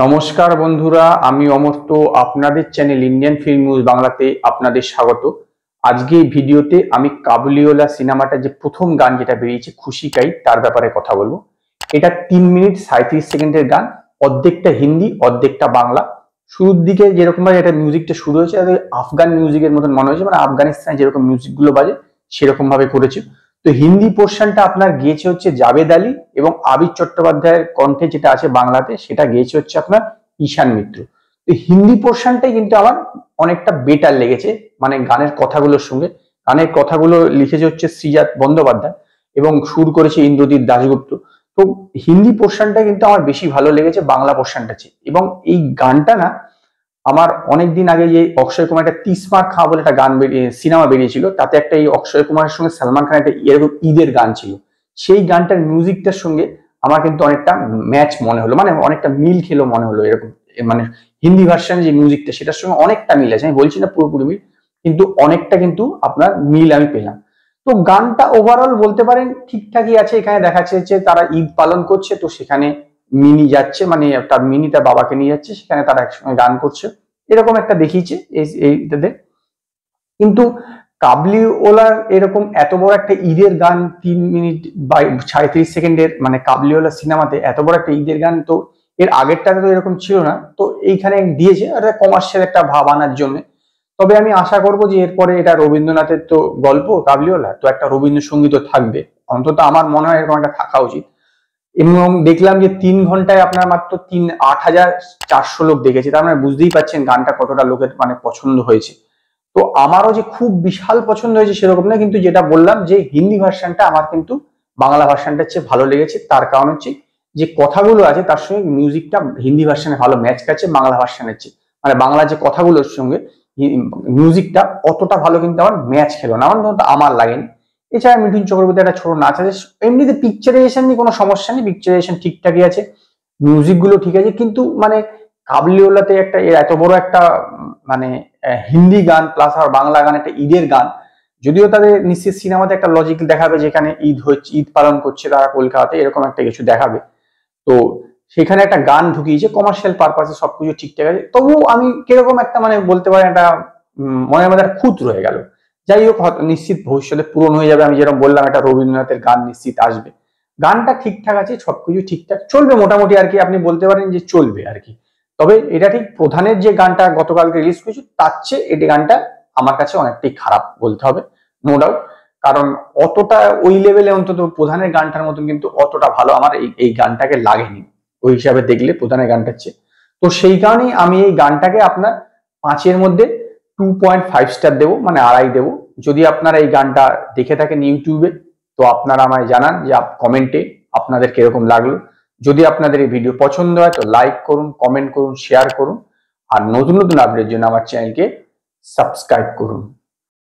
নমস্কার বন্ধুরা, আমি অমর্ত্য। আপনাদের চ্যানেল ইন্ডিয়ান ফিল্ম নিউজ বাংলাতে আপনাদের স্বাগত। আজকে এই ভিডিওতে আমি কাবুলিওয়ালা সিনেমাটা যে প্রথম গান যেটা বেরিয়েছে খুশি কাই তার ব্যাপারে কথা বলবো। এটা 3 মিনিট 37 সেকেন্ডের গান, অর্ধেকটা হিন্দি অর্ধেকটা বাংলা। শুরুর দিকে যেরকম ভাবে এটা মিউজিকটা শুরু হয়েছে আফগান মিউজিকের মতন মনে হয়েছে, মানে আফগানিস্তানে যেরকম মিউজিক গুলো বাজে সেরকম ভাবে করেছে। তো হিন্দি পোর্শনটা আপনার গেয়েছে হচ্ছে জাভেদ আলী, এবং আবির চট্টোপাধ্যায়ের কণ্ঠে যেটা আছে বাংলাতে সেটা গেয়েছে হচ্ছে আপনার ঈশান মিত্র। তো হিন্দি পোর্শনটাই কিন্তু আমার অনেকটা বেটার লেগেছে, মানে গানের কথাগুলোর সঙ্গে। গানের কথাগুলো লিখেছে হচ্ছে শ্রীজাত বন্দ্যোপাধ্যায় এবং সুর করেছে ইন্দ্রজিৎ দাশগুপ্ত। তো হিন্দি পোর্শনটা কিন্তু আমার বেশি ভালো লেগেছে বাংলা পোর্শনটা চেয়ে। এবং এই গানটা না, আমার অনেকদিন আগে যে অক্ষয় কুমার একটা তিসমার খা বলে একটা গান সিনেমা বেরিয়েছিল, তাতে একটা এই অক্ষয় কুমারের সঙ্গে সালমান খান একটা এরকম ঈদের গান ছিল। সেই গানটার মিউজিকটার সঙ্গে আমার কিন্তু অনেকটা ম্যাচ মনে হলো, মানে অনেকটা মিল খেলো মনে হলো এরকম। মানে হিন্দি ভার্সন যে মিউজিকটা সেটার সঙ্গে অনেকটা মিল আছে, আমি বলছি না পুরোপুরি মিল, কিন্তু অনেকটা কিন্তু আপনার মিল আমি পেলাম। তো গানটা ওভারঅল বলতে পারেন ঠিকঠাকই আছে। এখানে দেখা যাচ্ছে যে তারা ঈদ পালন করছে, তো সেখানে মিনি যাচ্ছে, মানে তার মিনি তার বাবাকে নিয়ে যাচ্ছে, সেখানে তারা একসঙ্গে গান করছে, এরকম একটা দেখিয়েছে এইটাতে। কিন্তু কাবলিওয়ালার এরকম এত বড় একটা ঈদের গান 3 মিনিট 37 সেকেন্ডের, মানে কাবলিওয়ালা সিনেমাতে এত বড় একটা ঈদের গান তো এর আগেরটাতে তো এরকম ছিল না। তো এইখানে দিয়েছে একটা কমার্শিয়াল একটা ভাব আনার জন্য। তবে আমি আশা করব যে এরপরে এটা রবীন্দ্রনাথের তো গল্প কাবলিওয়ালা, তো একটা রবীন্দ্রসঙ্গীতও থাকবে, অন্তত আমার মনে হয় এরকম একটা থাকা উচিত। এবং দেখলাম যে 3 ঘন্টায় আপনার মাত্র 8,400 লোক দেখেছে। তার মানে বুঝতেই পারছেন গানটা কতটা লোকের মানে পছন্দ হয়েছে। তো আমারও যে খুব বিশাল পছন্দ হয়েছে সেরকম না, কিন্তু যেটা বললাম যে হিন্দি ভার্সনটা আমার কিন্তু বাংলা ভার্সনটার চেয়ে ভালো লেগেছে। তার কারণ হচ্ছে যে কথাগুলো আছে তার সঙ্গে মিউজিকটা হিন্দি ভার্সনে ভালো ম্যাচ খাচ্ছে বাংলা ভার্সনের চেয়ে। মানে বাংলা যে কথাগুলোর সঙ্গে মিউজিকটা অতটা ভালো কিন্তু আমার ম্যাচ খেলো না, আমার লাগেনি। এছাড়া মিঠুন চক্রবর্তী একটা ছোট নাচ আছে, এমনিতে পিকচারাইজেশন নিয়ে কোনো সমস্যা নেই, পিকচারাইজেশন ঠিকঠাকই আছে, মিউজিক গুলো ঠিক আছে। কিন্তু মানে কাবলিওলাতে একটা এত বড় একটা মানে হিন্দি গান প্লাস আর বাংলা গান, একটা ঈদের গান, যদিও তাদের নিশ্চিত সিনেমাতে একটা লজিক দেখাবে যেখানে ঈদ হচ্ছে, ঈদ পালন করছে তারা কলকাতাতে, এরকম একটা কিছু দেখাবে। তো সেখানে একটা গান ঢুকিয়েছে কমার্শিয়াল পারপাসে, সবকিছু ঠিকঠাক আছে। তবুও আমি কিরকম একটা মানে বলতে পারেন একটা মনের মধ্যে একটা খুঁত রয়ে গেল। যাই হোক, নিশ্চিত ভবিষ্যতে পূরণ হয়ে যাবে। আমি যেরকম বললাম একটা রবীন্দ্রনাথের গান নিশ্চিত আসবে। গানটা ঠিকঠাক আছে, সবকিছু ঠিকঠাক চলবে মোটামুটি আর কি, আপনি বলতে পারেন যে চলবে আর কি। তবে এটা ঠিক প্রধানের যে গানটা গতকালকে রিলিজ করেছে তার চেয়ে এই গানটা আমার কাছে অনেকটাই খারাপ বলতে হবে, নো ডাউট। কারণ অতটা ওই লেভেলে অন্তত প্রধানের গানটার মতন কিন্তু অতটা ভালো আমার এই গানটাকে লাগেনি ওই হিসাবে দেখলে প্রধানের গানটার চেয়ে। তো সেই কারণেই আমি এই গানটাকে আপনার 5-এর মধ্যে 2.5 স্টার দেবো, মানে 2.5 দেবো। যদি আপনারা এই গানটা দেখে থাকেন ইউটিউবে, তো আপনারা আমায় জানান যে কমেন্টে আপনাদের কিরকম লাগলো। যদি আপনাদের এই ভিডিও পছন্দ হয় তো লাইক করুন, কমেন্ট করুন, শেয়ার করুন, আর নতুন নতুন আপডেটের জন্য আমার চ্যানেলকে সাবস্ক্রাইব করুন।